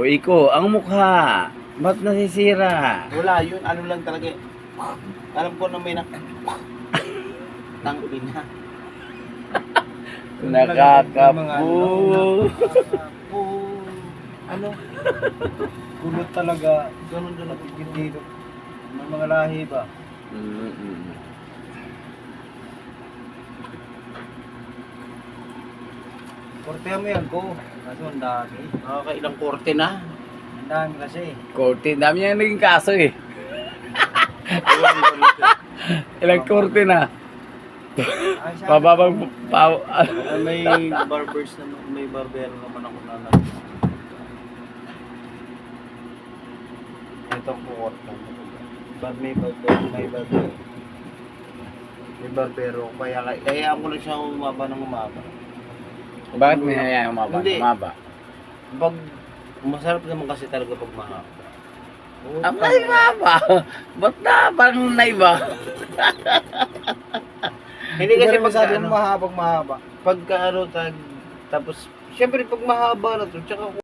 O iko, ang mukha. Ba't nasisira? Wala yun, ano lang talaga. Alam ko na may tangina. Nakakapu. Ano? Kulot talaga. Ganun doon ako. Dito. May mga lahi ba? Kortehan mo yan ko. Kaso ang dami. Nakakailang korte na. Ang dami kasi. Korte, dami niya naging kaso eh. Ilang korte na. Ay, siya. Pababang May barbers naman, may barbero naman ako na lang. Ito po korte. May barbero. Kaya ako na siya umaba ng umaba. Bakit may hayaan umaba? Hindi. Umaba. Pag masarap naman kasi talaga pag mahaba. Ang naibaba. Ba't na? Parang naiba. Hindi kasi pag masyadong ano, mahaba. pagka ano tapos syempre pag mahaba na to, tsaka